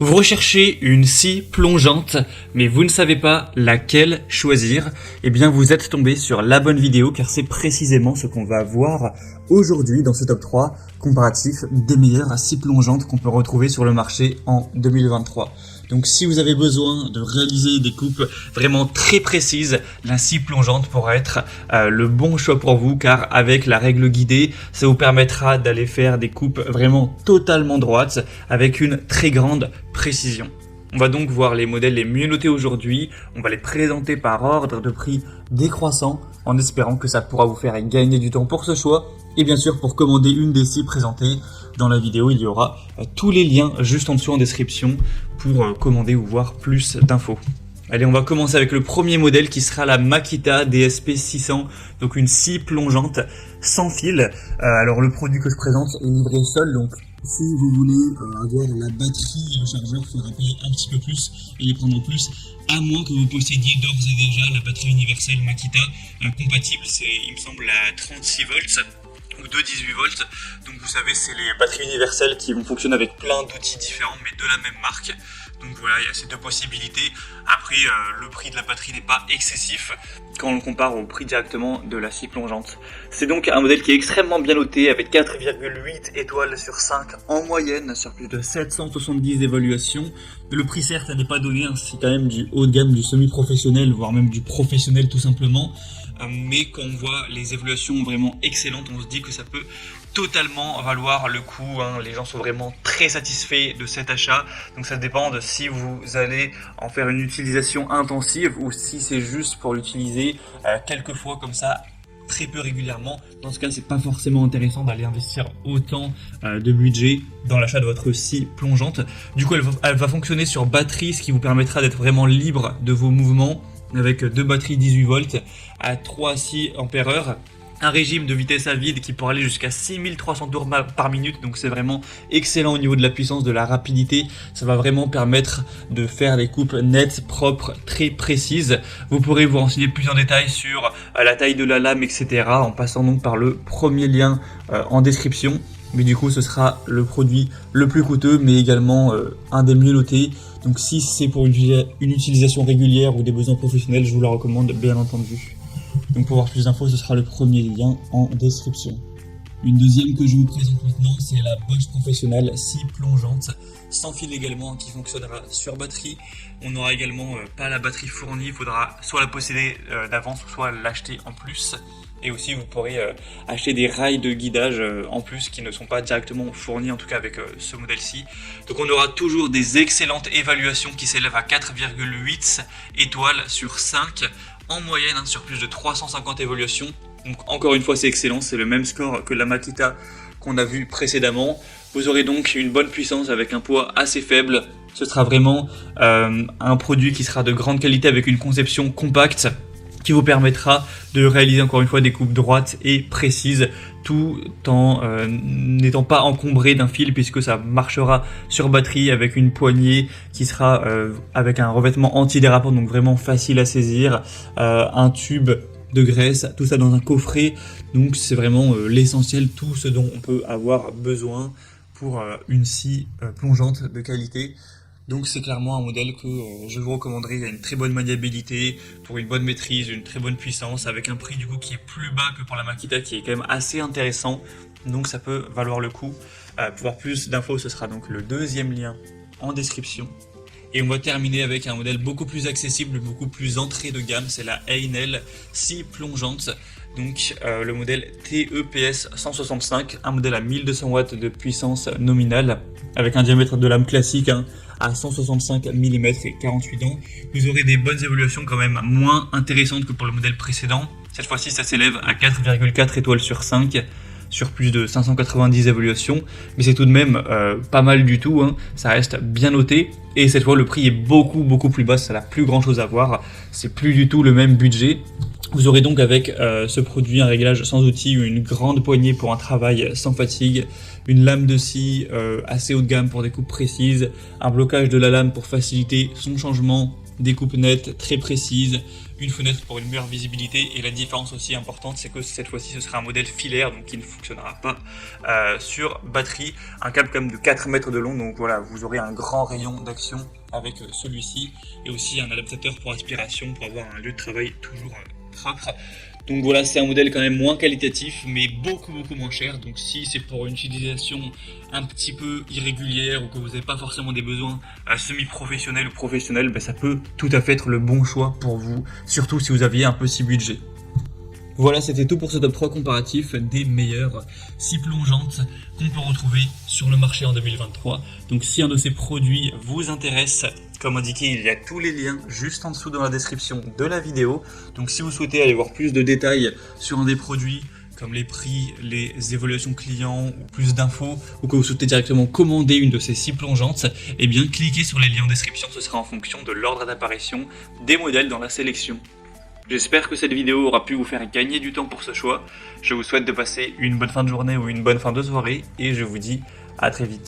Vous recherchez une scie plongeante, mais vous ne savez pas laquelle choisir. Eh bien, vous êtes tombé sur la bonne vidéo, car c'est précisément ce qu'on va voir aujourd'hui dans ce top 3 comparatif des meilleures scies plongeantes qu'on peut retrouver sur le marché en 2023. Donc si vous avez besoin de réaliser des coupes vraiment très précises, la scie plongeante pourra être le bon choix pour vous, car avec la règle guidée, ça vous permettra d'aller faire des coupes vraiment totalement droites avec une très grande précision. On va donc voir les modèles les mieux notés aujourd'hui, on va les présenter par ordre de prix décroissant en espérant que ça pourra vous faire gagner du temps pour ce choix. Et bien sûr, pour commander une des scies présentées dans la vidéo, il y aura tous les liens juste en dessous en description pour commander ou voir plus d'infos. Allez, on va commencer avec le premier modèle qui sera la Makita DSP 600, donc une scie plongeante sans fil. Alors le produit que je présente est livré seul, donc si vous voulez avoir la batterie et le chargeur, il faudra payer un petit peu plus et les prendre en plus, à moins que vous possédiez d'ores et déjà la batterie universelle Makita compatible, c'est il me semble la 36 volts ou de 18 volts. Donc vous savez, c'est les batteries universelles qui vont fonctionner avec plein d'outils différents mais de la même marque. Donc voilà, il y a ces deux possibilités. Après, le prix de la batterie n'est pas excessif quand on le compare au prix directement de la scie plongeante. C'est donc un modèle qui est extrêmement bien noté avec 4,8 étoiles sur 5 en moyenne sur plus de 770 évaluations. Le prix certes n'est pas donné, hein, c'est quand même du haut de gamme, du semi-professionnel, voire même du professionnel tout simplement. Mais quand on voit les évaluations vraiment excellentes, on se dit que ça peut totalement valoir le coup, hein. Les gens sont vraiment très satisfaits de cet achat, donc ça dépend de si vous allez en faire une utilisation intensive ou si c'est juste pour l'utiliser quelques fois comme ça, très peu régulièrement. Dans ce cas, c'est pas forcément intéressant d'aller investir autant de budget dans l'achat de votre scie plongeante. Du coup, elle va fonctionner sur batterie, ce qui vous permettra d'être vraiment libre de vos mouvements, avec deux batteries 18 volts à 3,6 ampères. Un régime de vitesse à vide qui pourra aller jusqu'à 6300 tours par minute, donc c'est vraiment excellent au niveau de la puissance, de la rapidité. Ça va vraiment permettre de faire des coupes nettes, propres, très précises. Vous pourrez vous renseigner plus en détail sur la taille de la lame, etc. en passant donc par le premier lien en description. Mais du coup, ce sera le produit le plus coûteux, mais également un des mieux notés. Donc si c'est pour une utilisation régulière ou des besoins professionnels, je vous la recommande bien entendu. Donc pour voir plus d'infos, ce sera le premier lien en description. Une deuxième que je vous présente maintenant, c'est la Bosch Professionnelle scie plongeante, sans fil également, qui fonctionnera sur batterie. On n'aura également pas la batterie fournie, il faudra soit la posséder d'avance, soit l'acheter en plus. Et aussi vous pourrez acheter des rails de guidage en plus qui ne sont pas directement fournis, en tout cas avec ce modèle-ci. Donc on aura toujours des excellentes évaluations qui s'élèvent à 4,8 étoiles sur 5 en moyenne, hein, sur plus de 350 évaluations. Donc encore une fois, c'est excellent, c'est le même score que la Makita qu'on a vu précédemment. Vous aurez donc une bonne puissance avec un poids assez faible. Ce sera vraiment un produit qui sera de grande qualité avec une conception compacte qui vous permettra de réaliser encore une fois des coupes droites et précises tout en n'étant pas encombré d'un fil, puisque ça marchera sur batterie avec une poignée qui sera avec un revêtement antidérapant, donc vraiment facile à saisir, un tube de graisse, tout ça dans un coffret. Donc c'est vraiment l'essentiel, tout ce dont on peut avoir besoin pour une scie plongeante de qualité. Donc c'est clairement un modèle que je vous recommanderais. Il y a une très bonne maniabilité, pour une bonne maîtrise, une très bonne puissance, avec un prix du coup qui est plus bas que pour la Makita, qui est quand même assez intéressant. Donc ça peut valoir le coup. Pour voir plus d'infos, ce sera donc le deuxième lien en description. Et on va terminer avec un modèle beaucoup plus accessible, beaucoup plus entrée de gamme, c'est la Einel scie plongeante. Donc le modèle TEPS 165, un modèle à 1200 watts de puissance nominale, avec un diamètre de lame classique, hein, à 165 mm et 48 dents. Vous aurez des bonnes évaluations quand même moins intéressantes que pour le modèle précédent. Cette fois-ci, ça s'élève à 4,4 étoiles sur 5 sur plus de 590 évaluations, mais c'est tout de même pas mal du tout, hein. Ça reste bien noté, et cette fois le prix est beaucoup plus bas, ça n'a plus grand chose à voir, c'est plus du tout le même budget. Vous aurez donc avec ce produit un réglage sans outil, une grande poignée pour un travail sans fatigue, une lame de scie assez haut de gamme pour des coupes précises, un blocage de la lame pour faciliter son changement des coupes nettes, très précises, une fenêtre pour une meilleure visibilité, et la différence aussi importante, c'est que cette fois-ci ce sera un modèle filaire, donc qui ne fonctionnera pas sur batterie, un câble comme de 4 mètres de long, donc voilà, vous aurez un grand rayon d'action avec celui-ci, et aussi un adaptateur pour aspiration pour avoir un lieu de travail toujours propre. Donc voilà, c'est un modèle quand même moins qualitatif, mais beaucoup moins cher. Donc si c'est pour une utilisation un petit peu irrégulière ou que vous n'avez pas forcément des besoins semi-professionnels ou professionnels, ça peut tout à fait être le bon choix pour vous, surtout si vous aviez un petit budget. Voilà, c'était tout pour ce top 3 comparatif des meilleures scies plongeantes qu'on peut retrouver sur le marché en 2023. Donc si un de ces produits vous intéresse, comme indiqué, il y a tous les liens juste en dessous dans la description de la vidéo. Donc si vous souhaitez aller voir plus de détails sur un des produits, comme les prix, les évaluations clients ou plus d'infos, ou que vous souhaitez directement commander une de ces scies plongeantes, eh bien cliquez sur les liens en description, ce sera en fonction de l'ordre d'apparition des modèles dans la sélection. J'espère que cette vidéo aura pu vous faire gagner du temps pour ce choix. Je vous souhaite de passer une bonne fin de journée ou une bonne fin de soirée et je vous dis à très vite.